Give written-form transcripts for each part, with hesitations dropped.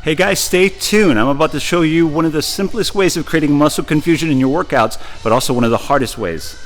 Hey guys, stay tuned. I'm about to show you one of the simplest ways of creating muscle confusion in your workouts, but also one of the hardest ways.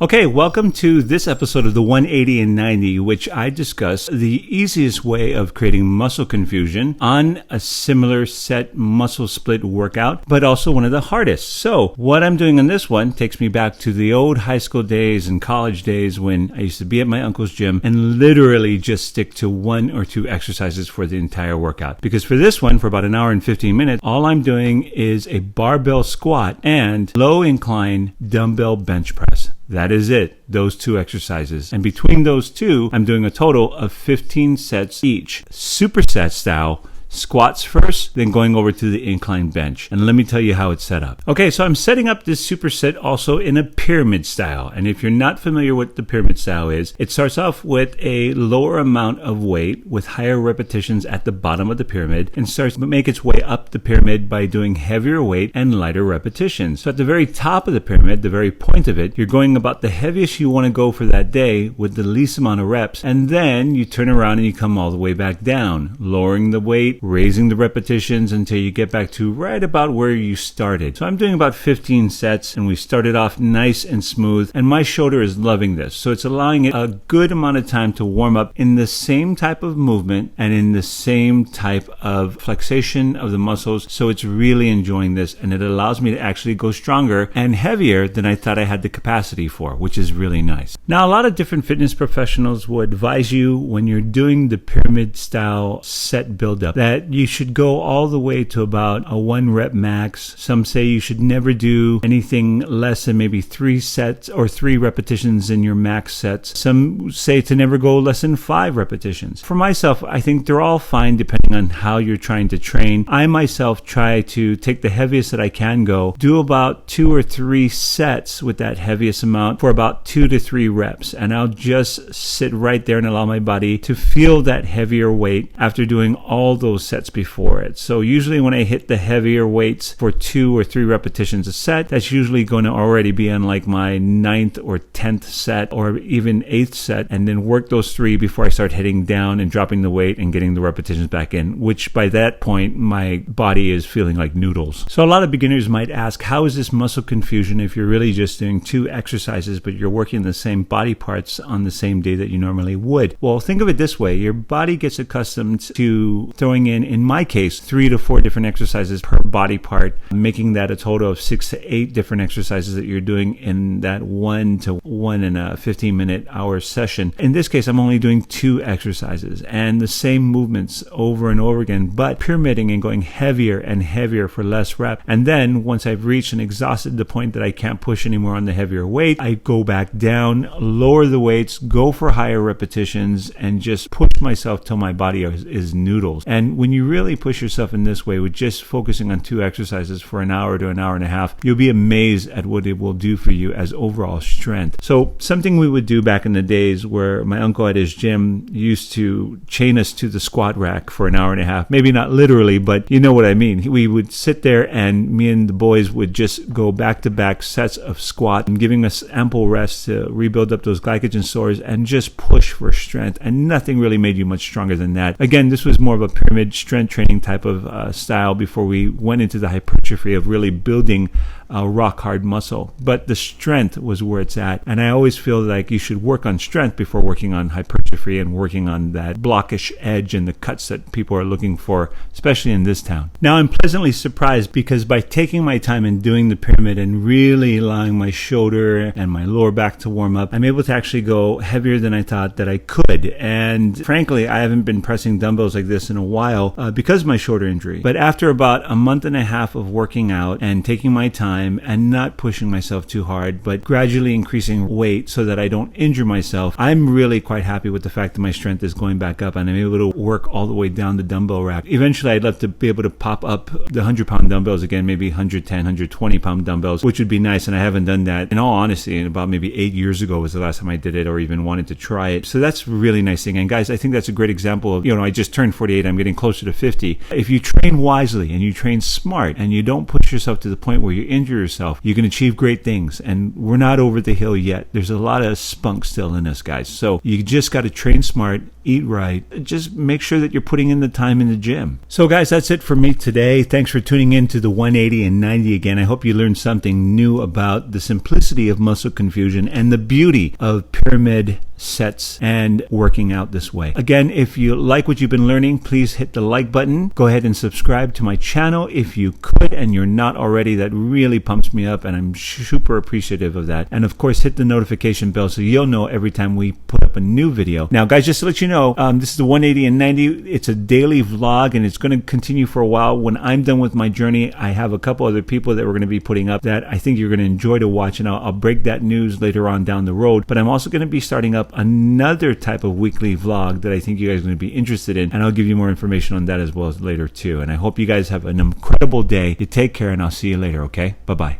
Okay, welcome to this episode of the 180 and 90, which I discuss the easiest way of creating muscle confusion on a similar set muscle split workout, but also one of the hardest. So what I'm doing on this one takes me back to the old high school days and college days when I used to be at my uncle's gym and literally just stick to one or two exercises for the entire workout. Because for this one, for about an hour and 15 minutes, all I'm doing is a barbell squat and low incline dumbbell bench press. That is it, those two exercises. And between those two, I'm doing a total of 15 sets each, superset style. Squats first, then going over to the incline bench. And let me tell you how it's set up. Okay, so I'm setting up this superset also in a pyramid style. And if you're not familiar with what the pyramid style is, it starts off with a lower amount of weight with higher repetitions at the bottom of the pyramid and starts to make its way up the pyramid by doing heavier weight and lighter repetitions. So at the very top of the pyramid, the very point of it, you're going about the heaviest you want to go for that day with the least amount of reps. And then you turn around and you come all the way back down, lowering the weight, raising the repetitions until you get back to right about where you started. So I'm doing about 15 sets and we started off nice and smooth and my shoulder is loving this. So it's allowing it a good amount of time to warm up in the same type of movement and in the same type of flexation of the muscles. So it's really enjoying this and it allows me to actually go stronger and heavier than I thought I had the capacity for, which is really nice. Now, a lot of different fitness professionals will advise you when you're doing the pyramid style set buildup that you should go all the way to about a 1 rep max. Some say you should never do anything less than maybe 3 sets or 3 repetitions in your max sets. Some say to never go less than 5 repetitions. For myself, I think they're all fine depending on how you're trying to train. I myself try to take the heaviest that I can go, do about 2 or 3 sets with that heaviest amount for about 2 to 3 reps. And I'll just sit right there and allow my body to feel that heavier weight after doing all those sets before it. So usually when I hit the heavier weights for 2 or 3 repetitions a set, that's usually going to already be on like my 9th or 10th set or even 8th set, and then work those 3 before I start heading down and dropping the weight and getting the repetitions back in, which by that point my body is feeling like noodles. So a lot of beginners might ask, how is this muscle confusion if you're really just doing 2 exercises but you're working the same body parts on the same day that you normally would? Well, think of it this way. Your body gets accustomed to throwing in my case, 3 to 4 different exercises per body part, making that a total of 6 to 8 different exercises that you're doing in that 1 to 1 and a 15-minute hour session. In this case, I'm only doing 2 exercises and the same movements over and over again, but pyramiding and going heavier and heavier for less rep. And then once I've reached and exhausted the point that I can't push anymore on the heavier weight, I go back down, lower the weights, go for higher repetitions, and just push myself till my body is noodles. And when you really push yourself in this way with just focusing on 2 exercises for an hour to an hour and a half, you'll be amazed at what it will do for you as overall strength. So something we would do back in the days where my uncle at his gym used to chain us to the squat rack for an hour and a half, maybe not literally, but you know what I mean. We would sit there and me and the boys would just go back-to-back sets of squat and giving us ample rest to rebuild up those glycogen stores and just push for strength. And nothing really made you much stronger than that. Again, this was more of a pyramid strength training type of style before we went into the hypertrophy of really building rock hard muscle. But the strength was where it's at. And I always feel like you should work on strength before working on hypertrophy and working on that blockish edge and the cuts that people are looking for, especially in this town. Now I'm pleasantly surprised because by taking my time and doing the pyramid and really allowing my shoulder and my lower back to warm up, I'm able to actually go heavier than I thought that I could. And frankly, I haven't been pressing dumbbells like this in a while because of my shoulder injury. But after about a month and a half of working out and taking my time and not pushing myself too hard, but gradually increasing weight so that I don't injure myself, I'm really quite happy with the fact that my strength is going back up and I'm able to work all the way down the dumbbell rack. Eventually, I'd love to be able to pop up the 100-pound dumbbells again, maybe 110, 120-pound dumbbells, which would be nice. And I haven't done that, in all honesty, in about maybe 8 years ago was the last time I did it or even wanted to try it. So that's a really nice thing. And guys, I think that's a great example of, I just turned 48. I'm getting close closer to 50. If you train wisely and you train smart and you don't push yourself to the point where you injure yourself, you can achieve great things. And we're not over the hill yet. There's a lot of spunk still in us, guys. So you just got to train smart, eat right, just make sure that you're putting in the time in the gym. So guys, that's it for me today. Thanks for tuning in to the 180 and 90 again. I hope you learned something new about the simplicity of muscle confusion and the beauty of pyramid sets and working out this way. Again, if you like what you've been learning, please hit the like button. Go ahead and subscribe to my channel if you could and you're not already. That really pumps me up and I'm super appreciative of that. And of course, hit the notification bell so you'll know every time we put up a new video. Now guys, just to let you know, this is the 180 and 90. It's a daily vlog and it's going to continue for a while. When I'm done with my journey, I have a couple other people that we're going to be putting up that I think you're going to enjoy to watch, and I'll break that news later on down the road. But I'm also going to be starting up another type of weekly vlog that I think you guys are going to be interested in, and I'll give you more information on that as well as later too. And I hope you guys have an incredible day. You take care and I'll see you later, okay? Bye-bye.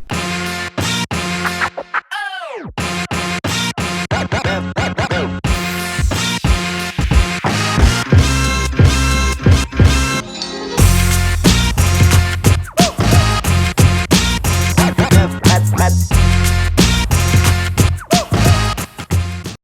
That's